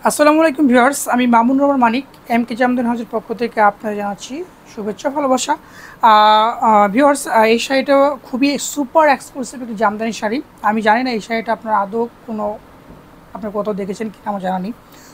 আসসালামু আলাইকুম ভিউয়ার্স, আমি মামুন রহমান মানিক এমকে জামদানি হাউসের পক্ষ থেকে আপনাদের জানাচ্ছি শুভেচ্ছা ভালোবাসা। ভিউয়ার্স, এই শাড়িটা খুবই সুপার এক্সক্লুসিভ একটি জামদানি শাড়ি। আমি জানি না এই শাড়িটা আপনার আদৌ আপনার কোথাও দেখেছেন কি আমার জানা নেই,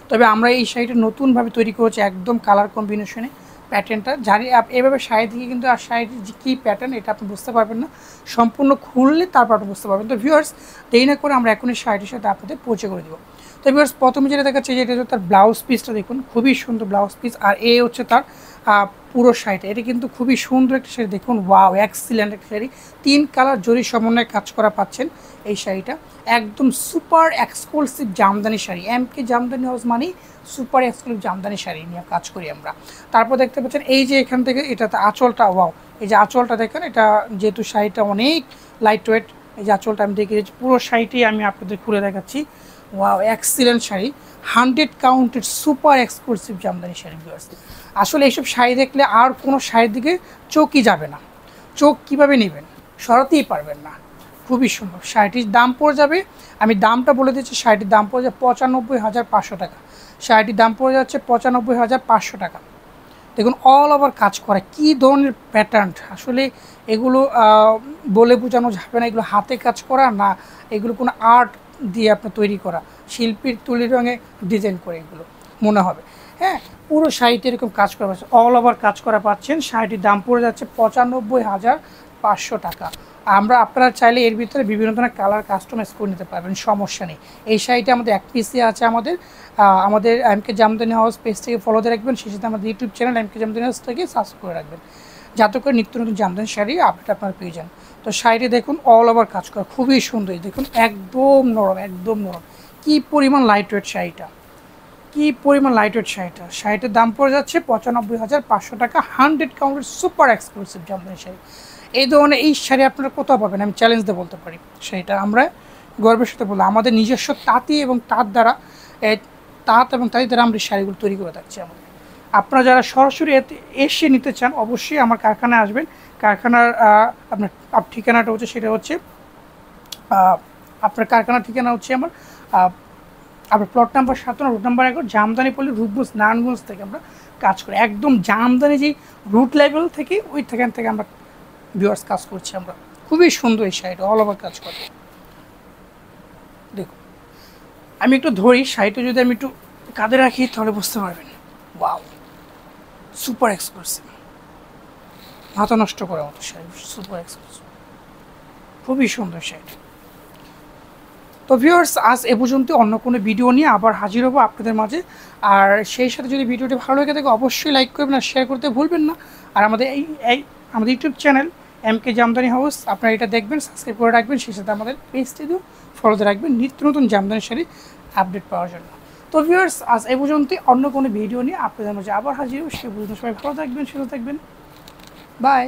তবে আমরা এই শাড়িটা নতুনভাবে তৈরি করেছি একদম কালার কম্বিনেশনে। প্যাটার্নটা জানি এভাবে শাড়ি থেকে কিন্তু আর শাড়ির যে কী প্যাটার্ন এটা আপনি বুঝতে পারবেন না, সম্পূর্ণ খুললে তারপর আপনি বুঝতে পারবেন। তো ভিউয়ার্স, দেরি না করে আমরা এখনই শাড়িটির সাথে আপনাদের পৌঁছে করে দেবো। তো ভিউয়ার্স, প্রথমে যেটা দেখাচ্ছে যে এটা হচ্ছে তার ব্লাউজ পিসটা, দেখুন খুবই সুন্দর ব্লাউজ পিস, আর এই হচ্ছে তার পুরো শাড়িটা। এটা কিন্তু খুবই সুন্দর একটা শাড়ি, দেখুন ওয়াও এক্সিলেন্ট একটা শাড়ি। 3 কালার জরি সমন্বয়ে কাজ করা পাচ্ছেন এই শাড়িটা। একদম সুপার এক্সক্লুসিভ জামদানি শাড়ি। এমকে জামদানি হাউস মানে সুপার এক্সক্লুসিভ জামদানি শাড়ি নিয়ে কাজ করি আমরা। তারপর দেখতে পাচ্ছেন এই যে এখান থেকে এটাতে আঁচলটা, ওয়াও এই যে আঁচলটা দেখেন, এটা যেহেতু শাড়িটা অনেক লাইট ওয়েট, এই যে আঁচলটা আমি দেখে দিচ্ছি, পুরো শাড়িটি আমি আপনাদের খুলে দেখাচ্ছি। Wow excellent sari, 100 counted super exclusive Jamdani sari. Viewers, আসলে এইসব শাড়ি দেখলে আর কোনো শাড়ির দিকে চোখই যাবে না। চোখ কীভাবে নেবেন, সরাতেই পারবেন না। খুবই সুন্দর শাড়িটির দাম পড়ে যাবে, আমি দামটা বলে দিচ্ছি, শাড়িটির দাম পড়ে যাবে 95,500 টাকা। শাড়িটির দাম পড়ে যাচ্ছে 95,500 টাকা। দেখুন অল ওভার কাজ করা, কী ধরনের প্যাটার্ন, আসলে এগুলো বলে বোঝানো যাবে না। এগুলো হাতে কাজ করা না, এগুলো কোনো আর্ট দিয়ে আপনার তৈরি করা, শিল্পীর তুলি রঙে ডিজাইন করে এগুলো মনে হবে। হ্যাঁ, পুরো শাড়িতে এরকম কাজ করা পাচ্ছেন, অল ওভার কাজ করা পাচ্ছেন। শাড়িটির দাম পড়ে যাচ্ছে 95,500 টাকা। আপনারা চাইলে এর ভিতরে বিভিন্ন ধরনের কালার কাস্টমাইজ করে নিতে পারবেন, সমস্যা নেই। এই শাড়িটা আমাদের এক পিসে আছে। আমাদের এমকে জামদানি হাউস পেজ থেকে ফলো দিয়ে রাখবেন, সেই সাথে আমাদের ইউটিউব চ্যানেল এমকে জামদানি হাউস থেকে সাবস্ক্রাইব করে রাখবেন, যাতে করে নিত্য নতুন জামদানি শাড়ি আপডেট আপনারা পেয়ে যান। তো শাড়িটি দেখুন অল ওভার কাজ করা, খুবই সুন্দর। দেখুন একদম নরম, একদম নরম। কী পরিমাণ লাইট ওয়েট শাড়িটা, কী পরিমাণ লাইট ওয়েট শাড়িটা। শাড়িটার দাম পড়ে যাচ্ছে 95,500 টাকা। 100 কাউন্টের সুপার এক্সক্লুসিভ জামদানি শাড়ি। এই ধরনের এই শাড়ি আপনারা কোথাও পাবেন, আমি চ্যালেঞ্জ দিয়ে বলতে পারি। শাড়িটা আমরা গর্বের সাথে বললাম, আমাদের নিজস্ব তাঁতি এবং তাঁত দ্বারা আমরা শাড়িগুলো তৈরি করে থাকছি আমাদের। আপনারা যারা সরাসরি এসে নিতে চান অবশ্যই আমার কারখানায় আসবেন। কারখানার আপনার ঠিকানাটা হচ্ছে, সেটা হচ্ছে আপনার কারখানার ঠিকানা হচ্ছে আপনার plot number 57, route number 11, Jamdani Palli, Rupganj, Narayanganj থেকে আমরা কাজ করি। একদম জামদানি যে রুট লেভেল থেকে সেখান থেকে আমরা ভিউয়ার্স কাজ করছি আমরা। খুবই সুন্দর এই শাড়িটা, অল ওভার কাজ করে। দেখুন আমি একটু ধরি শাড়িটা, যদি আমি একটু কাঁধে রাখি তাহলে বুঝতে পারবেন। ওয়াও সুপার এক্সক্লুসিভ, মাথা নষ্ট করার মতো শাড়ি, সুপার এক্সক্লুসিভ, খুবই সুন্দর শাড়ি। তো ভিউয়ার্স, আজ এ পর্যন্ত। অন্য কোনো ভিডিও নিয়ে আবার হাজির হবো আপনাদের মাঝে। আর সেই সাথে যদি ভিডিওটি ভালো লেগে থাকে অবশ্যই লাইক করবেন আর শেয়ার করতে ভুলবেন না। আর আমাদের আমাদের ইউটিউব চ্যানেল এমকে জামদানি হাউস, আপনারা এটা দেখবেন, সাবস্ক্রাইব করে রাখবেন, সেই সাথে আমাদের পেজটিও ফলোতে রাখবেন নিত্য নতুন জামদানি শাড়ি আপডেট পাওয়ার জন্য। তো ভিউয়ার্স, আজ এ পর্যন্ত। অন্য কোনো ভিডিও নিয়ে আপনাদের মাঝে আবার হাজির হবো। সে পর্যন্ত সবাই ভালো থাকবেন, সুস্থ থাকবেন। বাই।